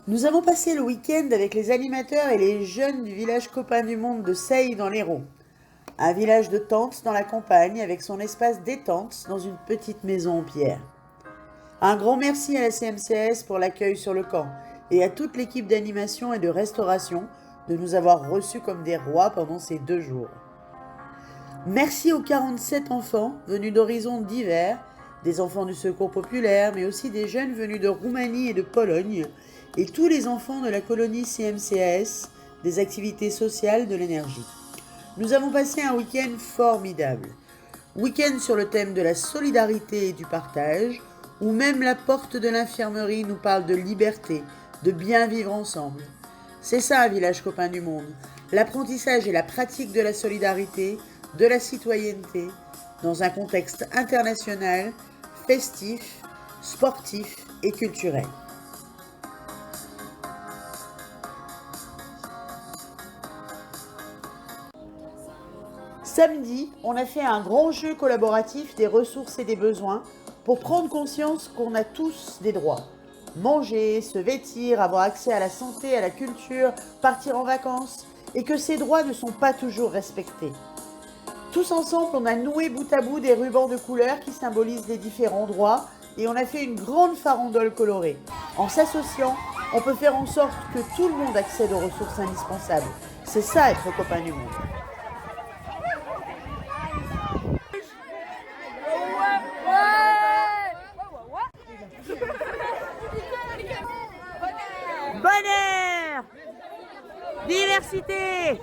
Nous avons passé le week-end avec les animateurs et les jeunes du village copain du monde de Seille dans l'Hérault. Un village de tentes dans la campagne avec son espace détente dans une petite maison en pierre. Un grand merci à la CMCS pour l'accueil sur le camp et à toute l'équipe d'animation et de restauration de nous avoir reçus comme des rois pendant ces 2 jours. Merci aux 47 enfants venus d'horizons divers, des enfants du Secours populaire, mais aussi des jeunes venus de Roumanie et de Pologne, et tous les enfants de la colonie CMCAS, des activités sociales de l'énergie. Nous avons passé un week-end formidable. Week-end sur le thème de la solidarité et du partage, où même la porte de l'infirmerie nous parle de liberté, de bien vivre ensemble. C'est ça un village copain du monde, l'apprentissage et la pratique de la solidarité, de la citoyenneté, dans un contexte international, festif, sportif et culturel. Samedi, on a fait un grand jeu collaboratif des ressources et des besoins pour prendre conscience qu'on a tous des droits. Manger, se vêtir, avoir accès à la santé, à la culture, partir en vacances, et que ces droits ne sont pas toujours respectés. Tous ensemble, on a noué bout à bout des rubans de couleurs qui symbolisent les différents droits et on a fait une grande farandole colorée. En s'associant, on peut faire en sorte que tout le monde accède aux ressources indispensables. C'est ça être copain du monde. Bonheur, diversité,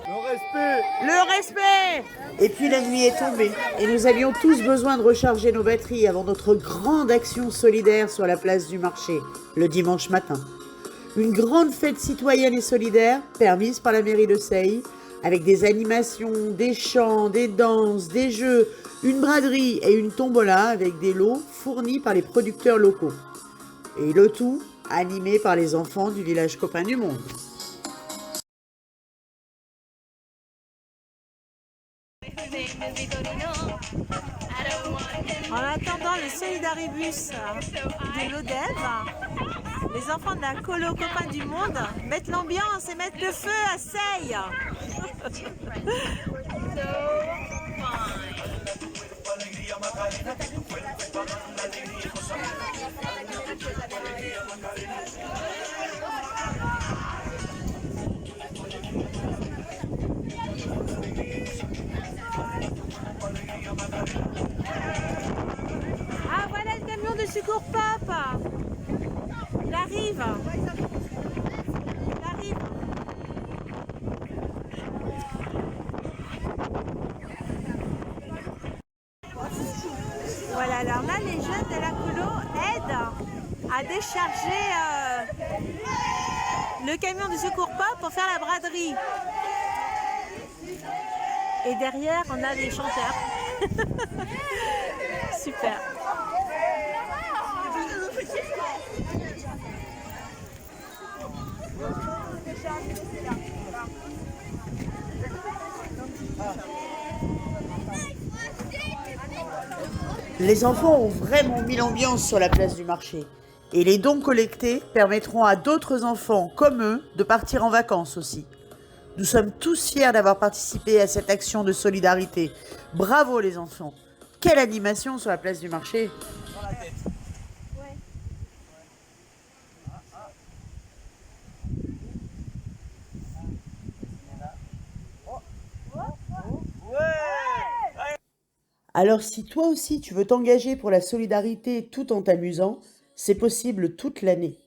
le respect. Et puis la nuit est tombée et nous avions tous besoin de recharger nos batteries avant notre grande action solidaire sur la place du marché, le dimanche matin. Une grande fête citoyenne et solidaire permise par la mairie de Seille, avec des animations, des chants, des danses, des jeux, une braderie et une tombola avec des lots fournis par les producteurs locaux. Et le tout animé par les enfants du village copain du monde. En attendant le Solidaribus de l'ODEV, les enfants de la colo copain du monde mettent l'ambiance et mettent le feu à Seille. Ah, voilà le camion de secours pop. Il arrive. Il arrive. Voilà, alors là, les jeunes de la colo aident à décharger le camion de secours pop pour faire la braderie. Et derrière, on a les chanteurs. Super. Les enfants ont vraiment mis l'ambiance sur la place du marché. Et les dons collectés permettront à d'autres enfants comme eux de partir en vacances aussi. Nous sommes tous fiers d'avoir participé à cette action de solidarité. Bravo les enfants. Quelle animation sur la place du marché. Alors si toi aussi tu veux t'engager pour la solidarité tout en t'amusant, c'est possible toute l'année.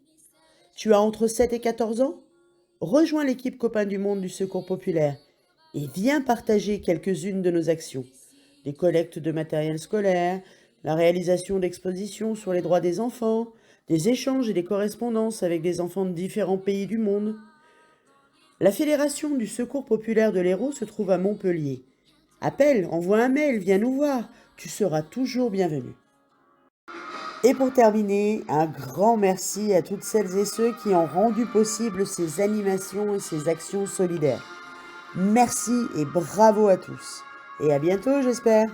Tu as entre 7 et 14 ans? Rejoins l'équipe Copains du Monde du Secours populaire et viens partager quelques-unes de nos actions. Des collectes de matériel scolaire, la réalisation d'expositions sur les droits des enfants, des échanges et des correspondances avec des enfants de différents pays du monde. La Fédération du Secours populaire de l'Hérault se trouve à Montpellier. Appelle, envoie un mail, viens nous voir, tu seras toujours bienvenu. Et pour terminer, un grand merci à toutes celles et ceux qui ont rendu possible ces animations et ces actions solidaires. Merci et bravo à tous. Et à bientôt, j'espère.